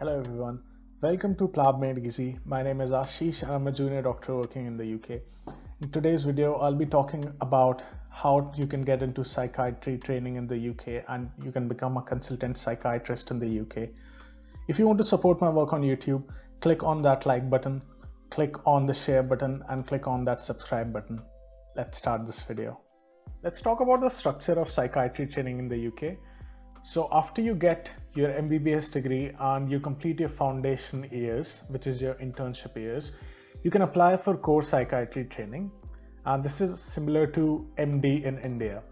Hello everyone, welcome to PLAB Made Easy. My name is Ashish and I'm a junior doctor working in the UK. In today's video, I'll be talking about how you can get into psychiatry training in the UK and you can become a consultant psychiatrist in the UK. If you want to support my work on YouTube, click on that like button, click on the share button and click on that subscribe button. Let's start this video. Let's talk about the structure of psychiatry training in the UK. So after you get your MBBS degree and you complete your foundation years, which is your internship years, you can apply for core psychiatry training. And this is similar to MD in India.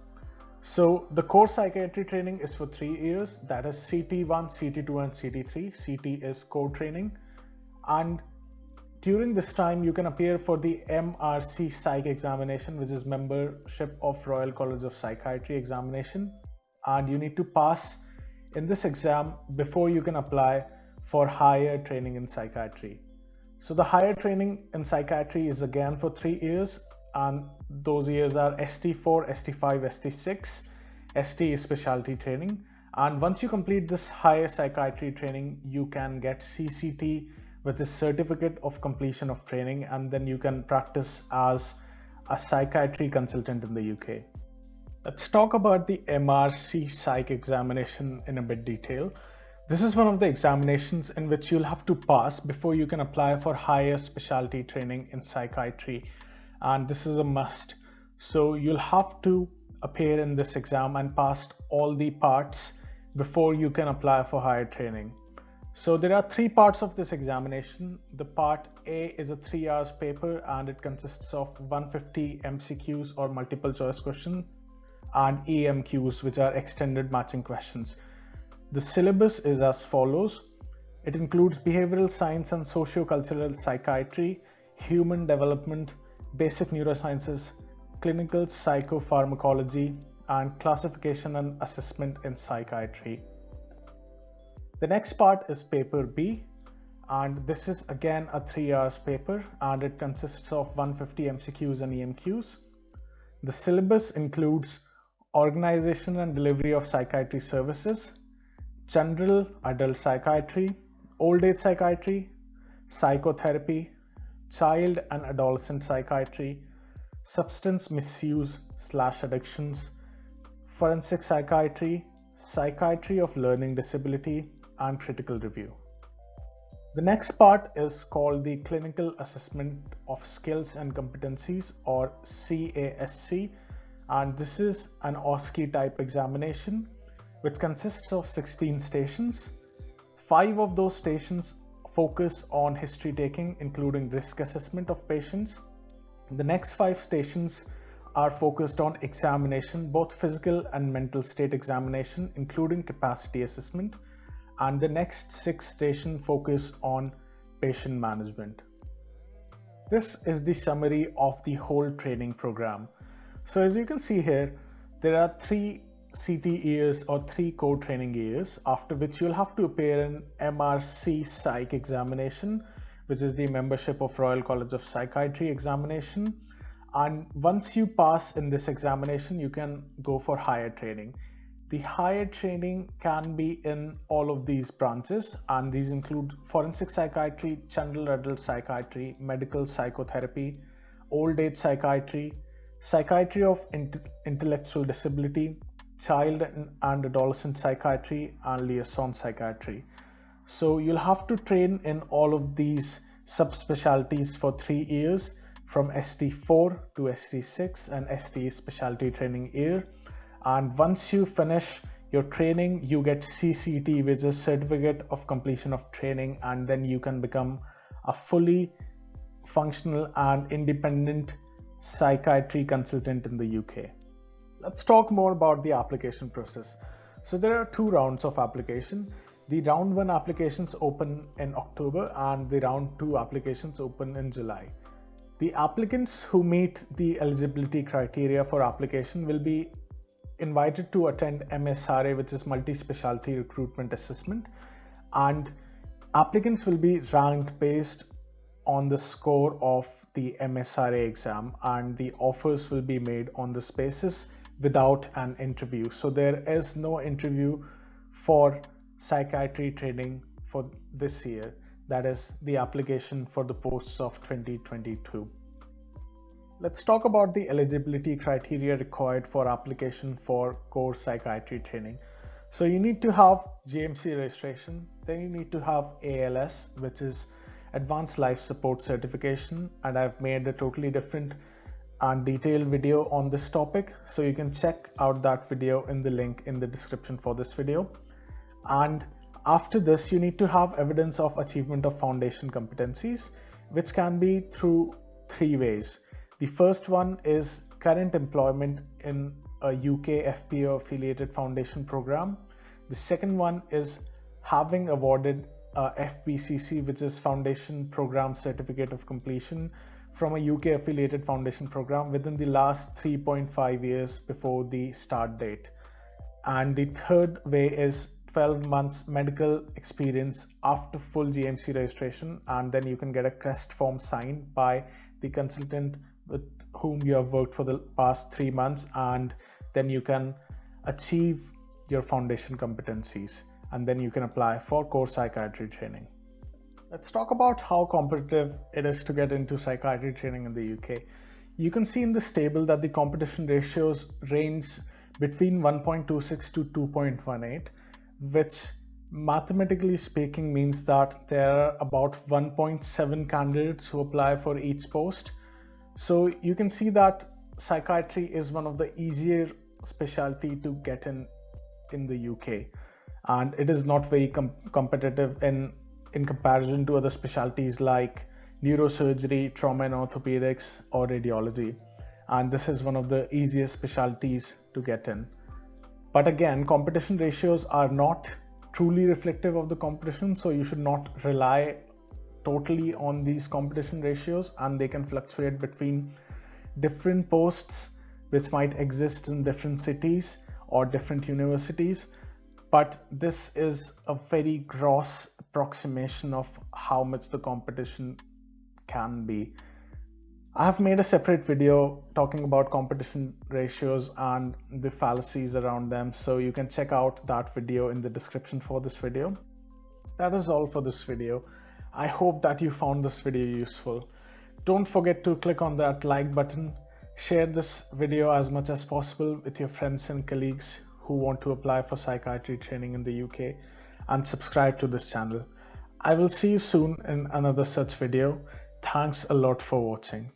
So the core psychiatry training is for 3 years. That is CT1, CT2 and CT3. CT is core training. And during this time, you can appear for the MRCPsych Examination, which is membership of Royal College of Psychiatry examination. And you need to pass in this exam before you can apply for higher training in psychiatry. So the higher training in psychiatry is again for 3 years, and those years are ST4, ST5, ST6. ST is specialty training, and once you complete this higher psychiatry training, you can get CCT, which is certificate of completion of training, and then you can practice as a psychiatry consultant in the UK. Let's talk about the MRCPsych examination in a bit detail. This is one of the examinations in which you'll have to pass before you can apply for higher specialty training in psychiatry, and this is a must. So you'll have to appear in this exam and pass all the parts before you can apply for higher training. So there are 3 parts of this examination. The part A is a 3 hours paper and it consists of 150 MCQs or multiple choice questions and EMQs, which are extended matching questions. The syllabus is as follows. It includes behavioral science and socio-cultural psychiatry, human development, basic neurosciences, clinical psychopharmacology, and classification and assessment in psychiatry. The next part is paper B, and this is again a 3 hours paper and it consists of 150 MCQs and EMQs. The syllabus includes organization and delivery of psychiatry services, general adult psychiatry, old age psychiatry, psychotherapy, child and adolescent psychiatry, substance misuse/addictions, forensic psychiatry, psychiatry of learning disability, and critical review. The next part is called the Clinical Assessment of Skills and Competencies, or CASC, and this is an OSCE type examination which consists of 16 stations. 5 of those stations focus on history taking, including risk assessment of patients. The next 5 stations are focused on examination, both physical and mental state examination, including capacity assessment, and the next 6 stations focus on patient management. This is the summary of the whole training program. So as you can see here, there are 3 CT years or 3 core training years, after which you'll have to appear in MRCPsych Examination, which is the membership of Royal College of Psychiatry examination. And once you pass in this examination, you can go for higher training. The higher training can be in all of these branches, and these include forensic psychiatry, general adult psychiatry, medical psychotherapy, old age psychiatry, psychiatry of intellectual disability, child and adolescent psychiatry, and liaison psychiatry. So you'll have to train in all of these subspecialties for 3 years, from ST4 to ST6 and ST specialty training year. And once you finish your training, you get CCT, which is certificate of completion of training, and then you can become a fully functional and independent psychiatry consultant in the UK. Let's talk more about the application process. So there are 2 rounds of application. The round 1 applications open in October and the round 2 applications open in July. The applicants who meet the eligibility criteria for application will be invited to attend MSRA, which is multi-specialty recruitment assessment, and applicants will be ranked based on the score of the MSRA exam, and the offers will be made on this basis without an interview. So there is no interview for psychiatry training for this year, that is the application for the posts of 2022. Let's talk about the eligibility criteria required for application for core psychiatry training. So you need to have GMC registration, then you need to have ALS, which is Advanced Life Support Certification, and I've made a totally different and detailed video on this topic, so you can check out that video in the link in the description for this video. And after this, you need to have evidence of achievement of foundation competencies, which can be through 3 ways. The first one is current employment in a UK FPO affiliated foundation program. The second one is having awarded a FPCC, which is Foundation Program Certificate of Completion, from a UK affiliated foundation program within the last 3.5 years before the start date. And the third way is 12 months medical experience after full GMC registration, and then you can get a CREST form signed by the consultant with whom you have worked for the past 3 months, and then you can achieve your foundation competencies, and then you can apply for core psychiatry training. Let's talk about how competitive it is to get into psychiatry training in the UK. You can see in this table that the competition ratios range between 1.26 to 2.18, which mathematically speaking means that there are about 1.7 candidates who apply for each post. So you can see that psychiatry is one of the easier specialty to get in the UK, and it is not very competitive in comparison to other specialties like neurosurgery, trauma and orthopedics, or radiology, and this is one of the easiest specialties to get in. But again, competition ratios are not truly reflective of the competition, so you should not rely totally on these competition ratios, and they can fluctuate between different posts which might exist in different cities or different universities. But this is a very gross approximation of how much the competition can be. I have made a separate video talking about competition ratios and the fallacies around them, so you can check out that video in the description for this video. That is all for this video. I hope that you found this video useful. Don't forget to click on that like button, share this video as much as possible with your friends and colleagues who want to apply for psychiatry training in the UK, and subscribe to this channel. I will see you soon in another such video. Thanks a lot for watching.